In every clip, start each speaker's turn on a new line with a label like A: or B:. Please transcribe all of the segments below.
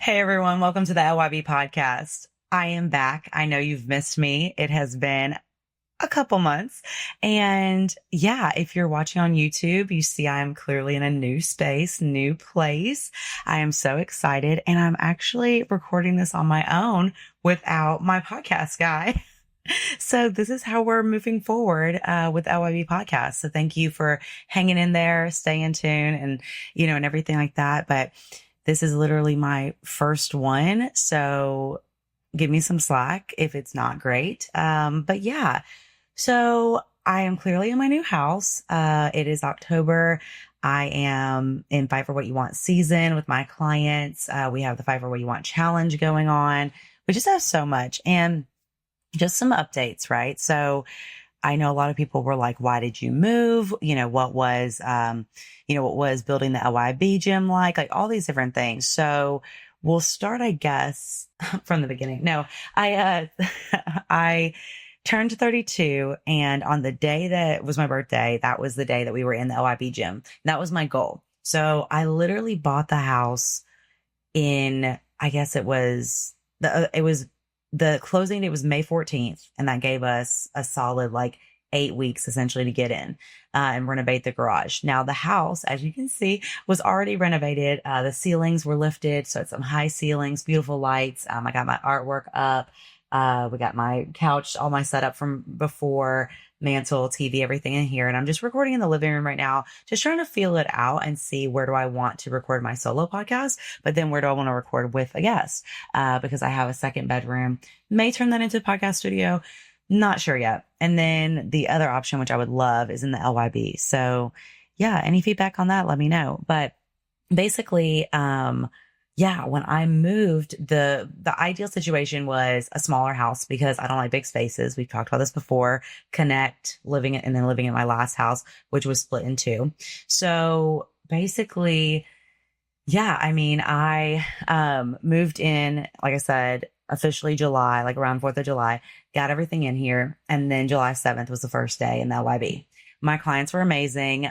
A: Hey everyone, welcome to the LYB podcast. I am back. I know you've missed me. It has been a couple months. And yeah, if you're watching on YouTube, you see I am clearly in a new space, new place. I am so excited. And I'm actually recording this on my own without my podcast guy. So this is how we're moving forward with LYB podcast. So thank you for hanging in there, staying in tune and everything like that. But this is literally my first one. So give me some slack if it's not great. But yeah, so I am clearly in my new house. It is October. I am in Fight for What You Want season with my clients. We have the Fight for What You Want challenge going on. We just have so much and just some updates, right? So I know a lot of people were like, why did you move? What was building the LYB gym like all these different things. So we'll start, I guess, from the beginning. No, I turned 32 and on the day that was my birthday, that was the day that we were in the LYB gym. That was my goal. So I literally bought the house I guess it was the closing date was May 14th, and that gave us a solid 8 weeks essentially to get in and renovate the garage. Now, the house, as you can see, was already renovated. The ceilings were lifted, so it's some high ceilings, beautiful lights. I got my artwork up. We got my couch, all my setup from before, mantle, TV, everything in here. And I'm just recording in the living room right now, just trying to feel it out and see where do I want to record my solo podcast, but then where do I want to record with a guest? Because I have a second bedroom, may turn that into a podcast studio. Not sure yet. And then the other option, which I would love, is in the LYB. So yeah, any feedback on that, let me know. But basically, when I moved, the ideal situation was a smaller house because I don't like big spaces. We've talked about this before. Living in my last house, which was split in two. So basically, I moved in, like I said, officially July, around 4th of July, got everything in here. And then July 7th was the first day in the LYB. My clients were amazing.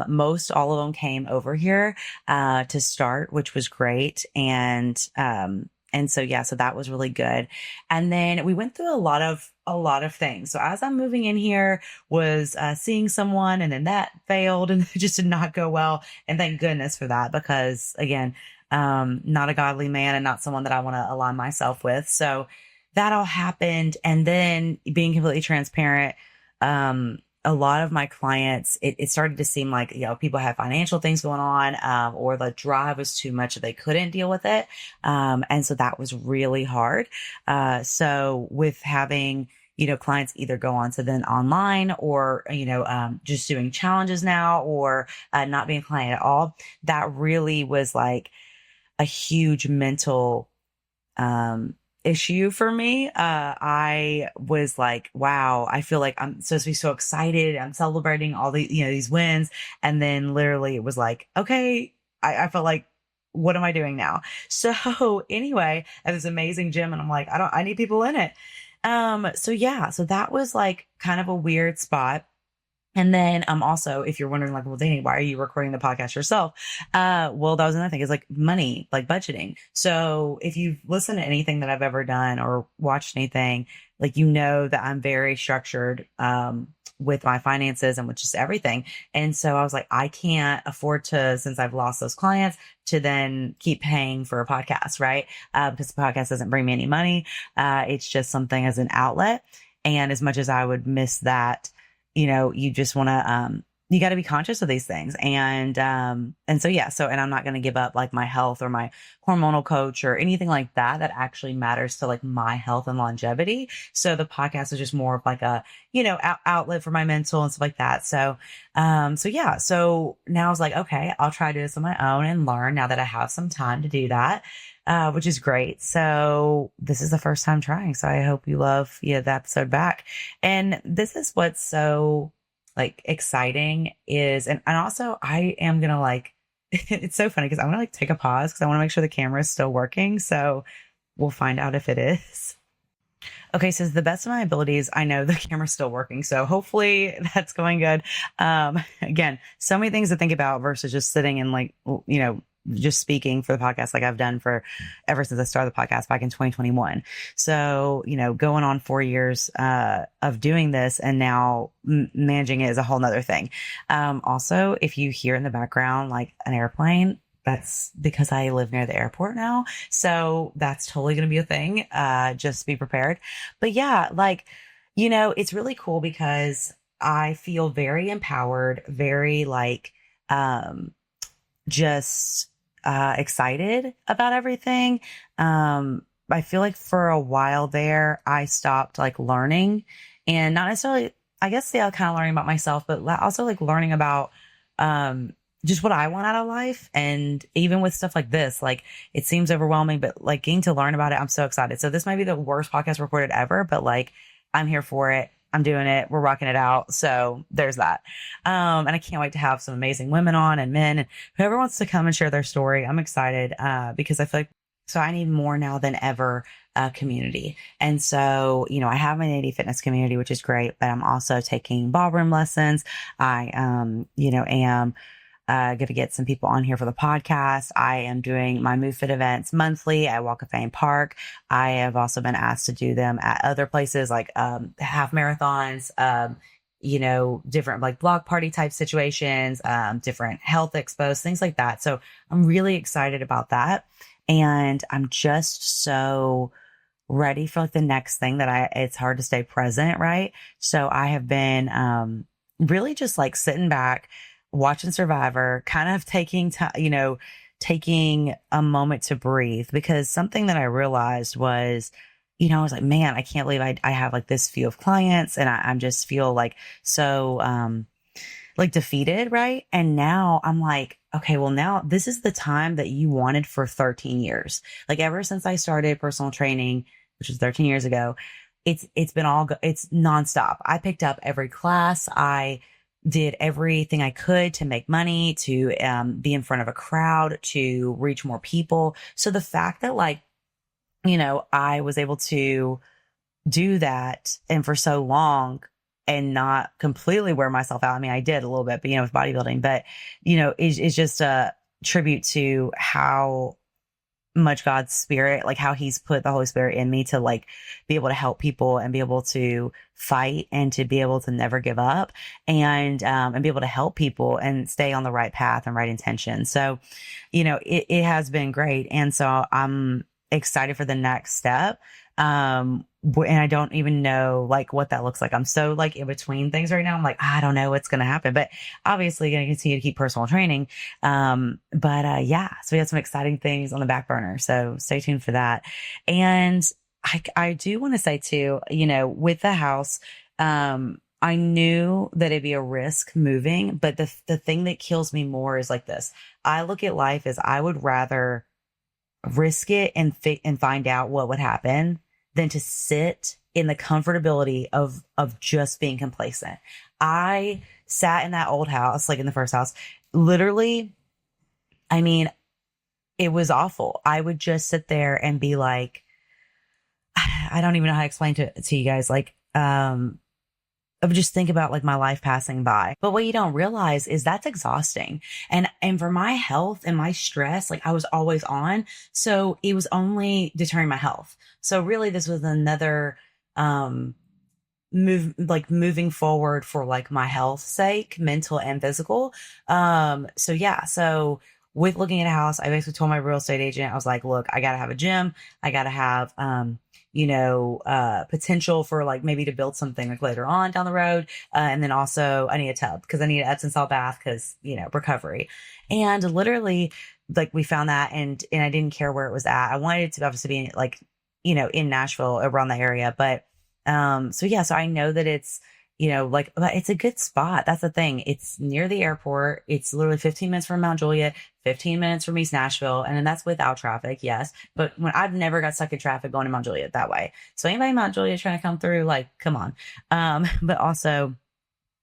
A: Most all of them came over here to start, which was great. And so that was really good. And then we went through a lot of things. So as I'm moving in here, was seeing someone, and then that failed, and it just did not go well. And thank goodness for that, because again, not a godly man and not someone that I want to align myself with. So that all happened. And then being completely transparent, a lot of my clients, it started to seem like, people had financial things going on, or the drive was too much that they couldn't deal with it. And so that was really hard. So with having, clients either go on to then online or, just doing challenges now, or not being a client at all, that really was like a huge mental, issue for me. I was like, wow, I feel like I'm supposed to be so excited. I'm celebrating all these wins. And then literally it was like, okay, I felt like, what am I doing now? So anyway, at this amazing gym, and I'm like, I need people in it. So that was like kind of a weird spot. And then, also, if you're wondering, well, Danny, why are you recording the podcast yourself? Well, that was another thing, is money, budgeting. So if you've listened to anything that I've ever done or watched anything, that I'm very structured, with my finances and with just everything. And so I was like, I can't afford to, since I've lost those clients, to then keep paying for a podcast, right? Because the podcast doesn't bring me any money. It's just something as an outlet. And as much as I would miss that, you just want to, you got to be conscious of these things. And I'm not going to give up my health or my hormonal coach or anything like that actually matters to my health and longevity. So the podcast is just more of a, outlet for my mental and stuff like that. So now I was like, okay, I'll try to do this on my own and learn now that I have some time to do that. Which is great. So this is the first time trying. So I hope you love the episode back. And this is what's so exciting is, and also I am going to it's so funny because I'm going to take a pause because I want to make sure the camera is still working. So we'll find out if it is. Okay, so to the best of my abilities, I know the camera's still working, so hopefully that's going good. Again, so many things to think about versus just sitting and just speaking for the podcast, like I've done for ever since I started the podcast back in 2021. So, going on 4 years, of doing this and now managing it is a whole nother thing. Also, if you hear in the background, like an airplane, that's because I live near the airport now. So that's totally going to be a thing. Just be prepared. But yeah, like, it's really cool because I feel very empowered, very like, just, excited about everything. I feel like for a while there, I stopped like learning and not necessarily, I guess, yeah, kind of learning about myself, but also like learning about, just what I want out of life. And even with stuff like this, like it seems overwhelming, but like getting to learn about it, I'm so excited. So this might be the worst podcast recorded ever, but like I'm here for it. I'm doing it. We're rocking it out. So there's that. And I can't wait to have some amazing women on and men and whoever wants to come and share their story. I'm excited, because I feel like, so I need more now than ever a community. And so, I have my Nady Fitness community, which is great, but I'm also taking ballroom lessons. I, am going to get some people on here for the podcast. I am doing my Move Fit events monthly at Walk of Fame Park. I have also been asked to do them at other places like half marathons, different like block party type situations, different health expos, things like that. So I'm really excited about that. And I'm just so ready for like the next thing that it's hard to stay present. Right. So I have been, really just like sitting back, watching Survivor, kind of taking a moment to breathe, because something that I realized was, I was like, man, I can't believe I have like this few of clients and I'm just feel like so, like defeated. Right. And now I'm like, okay, well now this is the time that you wanted for 13 years. Like ever since I started personal training, which was 13 years ago, it's been it's nonstop. I picked up every class. I did everything I could to make money, to be in front of a crowd, to reach more people. So the fact that like, I was able to do that and for so long and not completely wear myself out. I mean, I did a little bit, but with bodybuilding, but it's just a tribute to how much God's spirit, like how he's put the Holy Spirit in me to like be able to help people and be able to fight and to be able to never give up and be able to help people and stay on the right path and right intention. So, it has been great. And so I'm excited for the next step. And I don't even know like what that looks like. I'm so like in between things right now. I'm like, I don't know what's going to happen, but obviously going to continue to keep personal training. Yeah, so we have some exciting things on the back burner. So stay tuned for that. And I do want to say too, with the house, I knew that it'd be a risk moving, but the thing that kills me more is like this. I look at life as I would rather risk it and find out what would happen than to sit in the comfortability of just being complacent. I sat in that old house, like in the first house, literally, I mean, it was awful. I would just sit there and be like, I don't even know how to explain to you guys. Like, I would just think about like my life passing by. But what you don't realize is that's exhausting. And for my health and my stress, like I was always on. So it was only deterring my health. So really this was another, moving forward for like my health's sake, mental and physical. So yeah. So with looking at a house, I basically told my real estate agent, I was like, look, I got to have a gym. I got to have, potential for like maybe to build something like later on down the road. And then also I need a tub because I need an Epsom salt bath because, recovery. And literally like we found that and I didn't care where it was at. I wanted it to obviously be like, in Nashville around the area. But, so I know that it's, but it's a good spot. That's the thing. It's near the airport. It's literally 15 minutes from Mount Juliet, 15 minutes from East Nashville. And then that's without traffic. Yes. But when I've never got stuck in traffic going to Mount Juliet that way. So anybody in Mount Juliet trying to come through, like, come on. But also,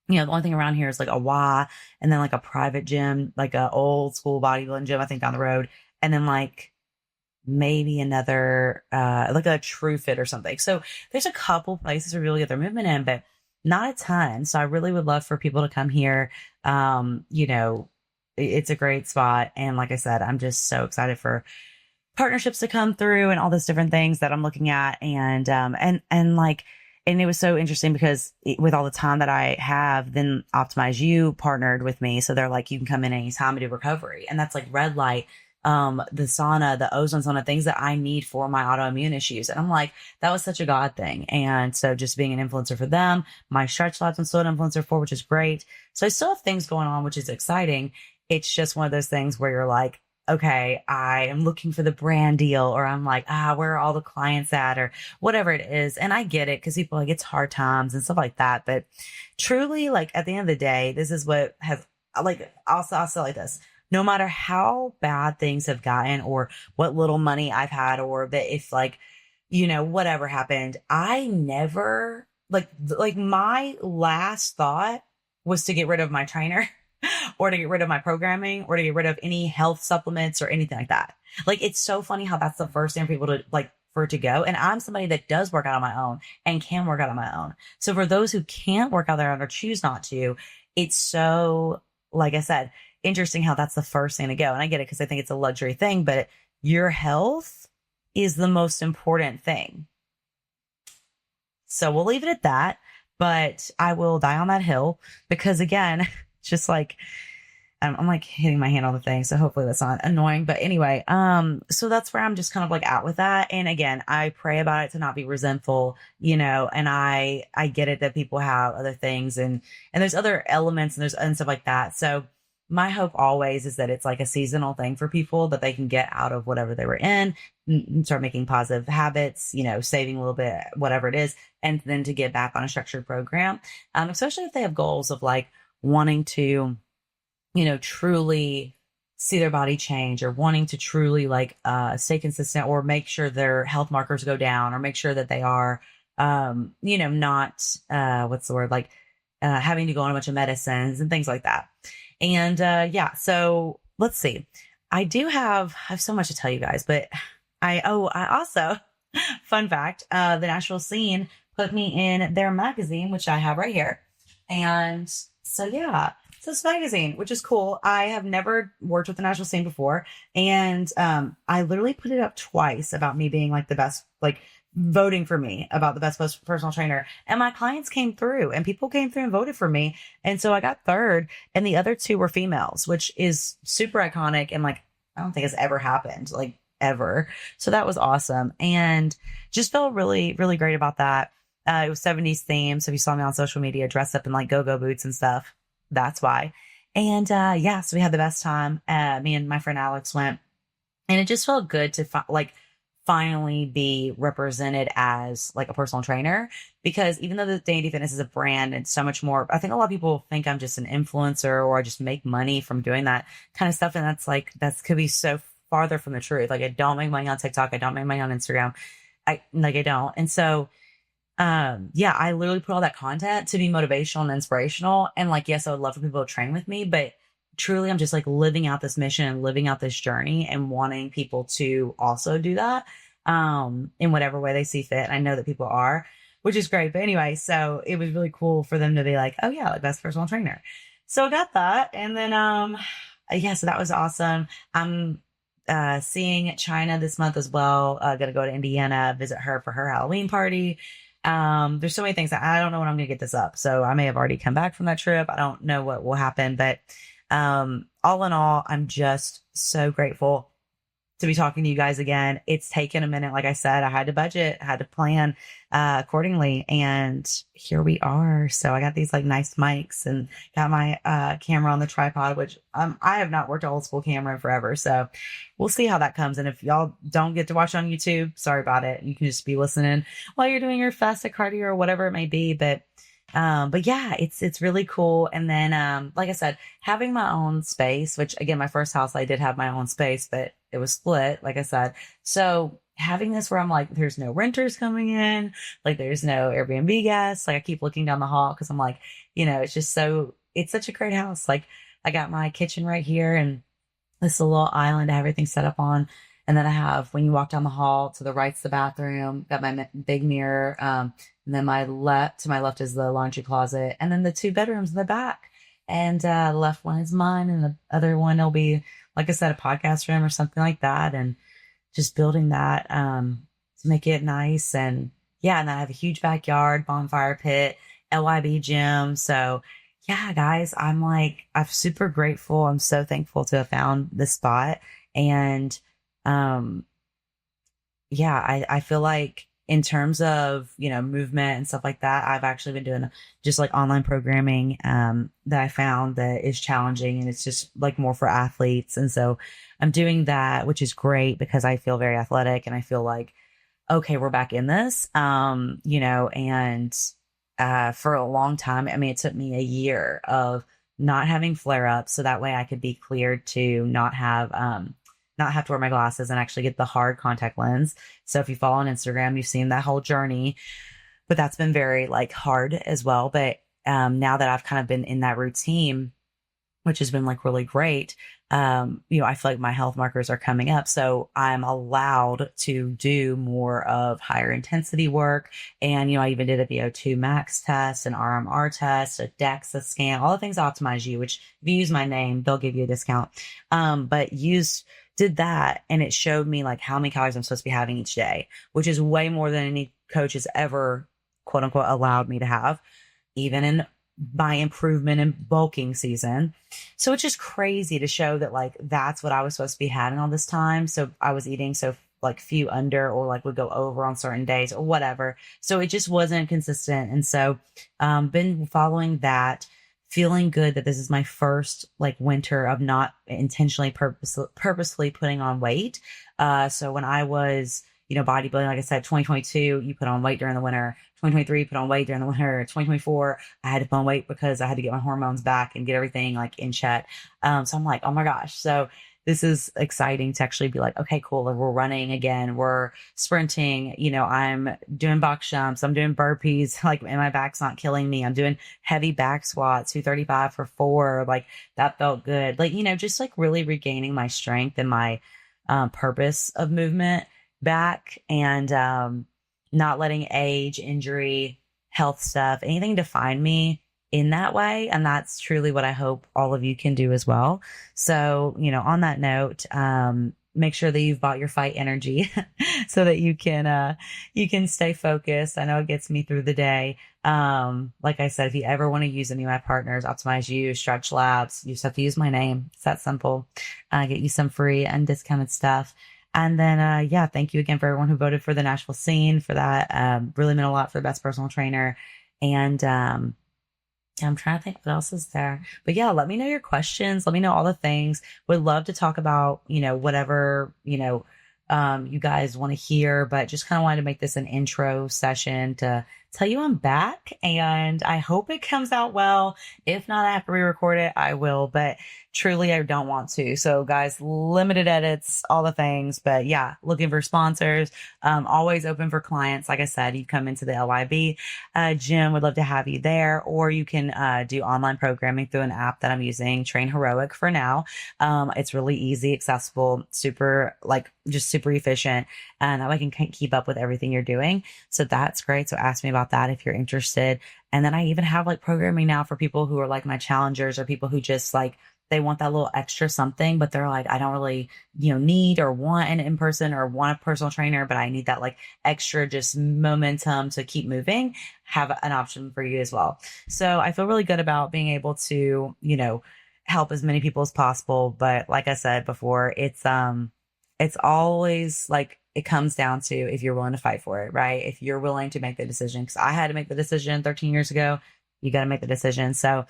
A: the only thing around here is like a Y and then like a private gym, like a old school bodybuilding gym, I think down the road. And then like maybe another, like a True Fit or something. So there's a couple places to really get their movement in, but not a ton. So I really would love for people to come here, it's a great spot. And like I said, I'm just so excited for partnerships to come through and all those different things that I'm looking at. And like, and it was so interesting because with all the time that I have, then Optimize You partnered with me. So they're like, you can come in anytime and do recovery. And that's like red light, the sauna, the ozone sauna, things that I need for my autoimmune issues. And I'm like, that was such a God thing. And so just being an influencer for them, my stretch labs I'm still an influencer for, which is great. So I still have things going on, which is exciting. It's just one of those things where you're like, okay, I am looking for the brand deal, or I'm like, where are all the clients at, or whatever it is. And I get it because people like it's hard times and stuff like that. But truly, like at the end of the day, this is what has like I'll say like this. No matter how bad things have gotten or what little money I've had, or that if like, whatever happened, I never like my last thought was to get rid of my trainer or to get rid of my programming or to get rid of any health supplements or anything like that. Like, it's so funny how that's the first thing for people to like for it to go. And I'm somebody that does work out on my own and can work out on my own. So for those who can't work out on their own or choose not to, it's so, like I said, interesting how that's the first thing to go. And I get it because I think it's a luxury thing, but your health is the most important thing. So we'll leave it at that, but I will die on that hill because again, just like I'm like hitting my hand on the thing, so hopefully that's not annoying. But anyway, so that's where I'm just kind of like at with that. And again, I pray about it to not be resentful, and I get it that people have other things and there's other elements and stuff like that. So my hope always is that it's like a seasonal thing for people that they can get out of whatever they were in and start making positive habits, saving a little bit, whatever it is, and then to get back on a structured program, especially if they have goals of like wanting to, truly see their body change or wanting to truly like stay consistent or make sure their health markers go down or make sure that they are, not, what's the word, like having to go on a bunch of medicines and things like that. And so let's see. I have so much to tell you guys, but I also, fun fact, the Nashville Scene put me in their magazine, which I have right here. And so, yeah, it's this magazine, which is cool. I have never worked with the Nashville Scene before. And I literally put it up twice about me being like the best, like voting for me about the best personal trainer. And my clients came through and people came through and voted for me. And so I got third and the other two were females, which is super iconic. And like, I don't think it's ever happened, like ever. So that was awesome. And just felt really, really great about that. It was 70s theme. So if you saw me on social media, dressed up in like go-go boots and stuff, that's why. And so we had the best time. Me and my friend Alex went, and it just felt good to finally be represented as like a personal trainer, because even though the Dandy Fitness is a brand and so much more, I think a lot of people think I'm just an influencer or I just make money from doing that kind of stuff. And that could be so farther from the truth. Like, I don't make money on TikTok. I don't make money on Instagram. I don't. And so, I literally put all that content to be motivational and inspirational. And like, yes, I would love for people to train with me, but truly I'm just like living out this mission and living out this journey and wanting people to also do that, in whatever way they see fit. I know that people are, which is great. But anyway, so it was really cool for them to be like, oh yeah, like best personal trainer. So I got that. And then, so that was awesome. I'm, seeing China this month as well. Gonna go to Indiana, visit her for her Halloween party. There's so many things that I don't know when I'm going to get this up. So I may have already come back from that trip. I don't know what will happen, but, all in all, I'm just so grateful to be talking to you guys again. It's taken a minute. Like I said, I had to budget, had to plan, accordingly. And here we are. So I got these like nice mics and got my, camera on the tripod, which, I have not worked an old school camera in forever. So we'll see how that comes. And if y'all don't get to watch on YouTube, sorry about it. You can just be listening while you're doing your fasted cardio or whatever it may be. But yeah, it's really cool. And then, like I said, having my own space, which again, my first house, I did have my own space, but it was split, like I said. So having this where I'm like, there's no renters coming in, like there's no Airbnb guests. Like I keep looking down the hall cause I'm like, it's just it's such a great house. Like I got my kitchen right here and this little island, everything set up on. And then I have, when you walk down the hall to the right's the bathroom, got my big mirror. And then to my left is the laundry closet. And then the two bedrooms in the back. and the left one is mine, and the other one will be, like I said, a podcast room or something like that, and just building that to make it nice. And yeah, and then I have a huge backyard, bonfire pit, LYB gym. So yeah, guys, I'm super grateful. I'm so thankful to have found this spot. And um, yeah, I feel like in terms of, movement and stuff like that, I've actually been doing just like online programming that I found that is challenging, and it's just like more for athletes. And so I'm doing that, which is great because I feel very athletic and I feel like, okay, we're back in this. And for a long time, I mean, it took me a year of not having flare ups so that way I could be cleared to not have to wear my glasses and actually get the hard contact lens. So if you follow on Instagram, you've seen that whole journey, but that's been very like hard as well. But now that I've kind of been in that routine, which has been like really great, I feel like my health markers are coming up. So I'm allowed to do more of higher intensity work. And, I even did a VO2 max test, an RMR test, a DEXA scan, all the things Optimize You, which if you use my name, they'll give you a discount. But did that, and it showed me like how many calories I'm supposed to be having each day, which is way more than any coach has ever, quote unquote, allowed me to have, even in my improvement in bulking season. So it's just crazy to show that like that's what I was supposed to be having all this time. So I was eating so like few under, or like would go over on certain days or whatever. So it just wasn't consistent. And so been following that, feeling good that this is my first like winter of not intentionally purposely putting on weight. So when I was, bodybuilding, like I said, 2022, you put on weight during the winter. 2023, put on weight during the winter. 2024, I had to put on weight because I had to get my hormones back and get everything like in check. So I'm like, oh my gosh. So this is exciting to actually be like, okay, cool. We're running again. We're sprinting. I'm doing box jumps. I'm doing burpees. Like, and my back's not killing me. I'm doing heavy back squats, 235 for 4. Like that felt good. Like, just like really regaining my strength and my purpose of movement back, and not letting age, injury, health stuff, anything define me in that way. And that's truly what I hope all of you can do as well. So, on that note, make sure that you've bought your Fight Energy so that you can stay focused. I know it gets me through the day. Like I said, if you ever want to use any of my partners, Optimize You, Stretch Labs, you just have to use my name. It's that simple. Get you some free and discounted stuff. And then, thank you again for everyone who voted for the Nashville scene for that. Really meant a lot for the best personal trainer. And I'm trying to think what else is there. But yeah, let me know your questions. Let me know all the things. Would love to talk about, whatever, you guys want to hear, but just kind of wanted to make this an intro session to tell you I'm back, and I hope it comes out well. If not, I have to re-record it. I will, but truly I don't want to. So guys, limited edits, all the things, but yeah, looking for sponsors, always open for clients. Like I said, you come into the LYB gym, would love to have you there, or you can do online programming through an app that I'm using, Train Heroic for now. It's really easy, accessible, super efficient, and that way I can keep up with everything you're doing. So that's great. So ask me about that if you're interested. And then I even have like programming now for people who are like my challengers, or people who just like, they want that little extra something, but they're like, I don't really, need or want an in-person or want a personal trainer, but I need that like extra just momentum to keep moving. Have an option for you as well. So I feel really good about being able to, help as many people as possible. But like I said before, it's always like, it comes down to if you're willing to fight for it, right? If you're willing to make the decision, because I had to make the decision 13 years ago, you got to make the decision. So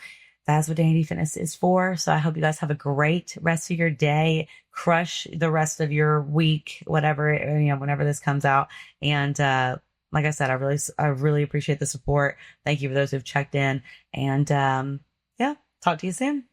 A: that's what Danny Fitness is for. So I hope you guys have a great rest of your day. Crush the rest of your week, whatever, whenever this comes out. And like I said, I really appreciate the support. Thank you for those who've checked in. And talk to you soon.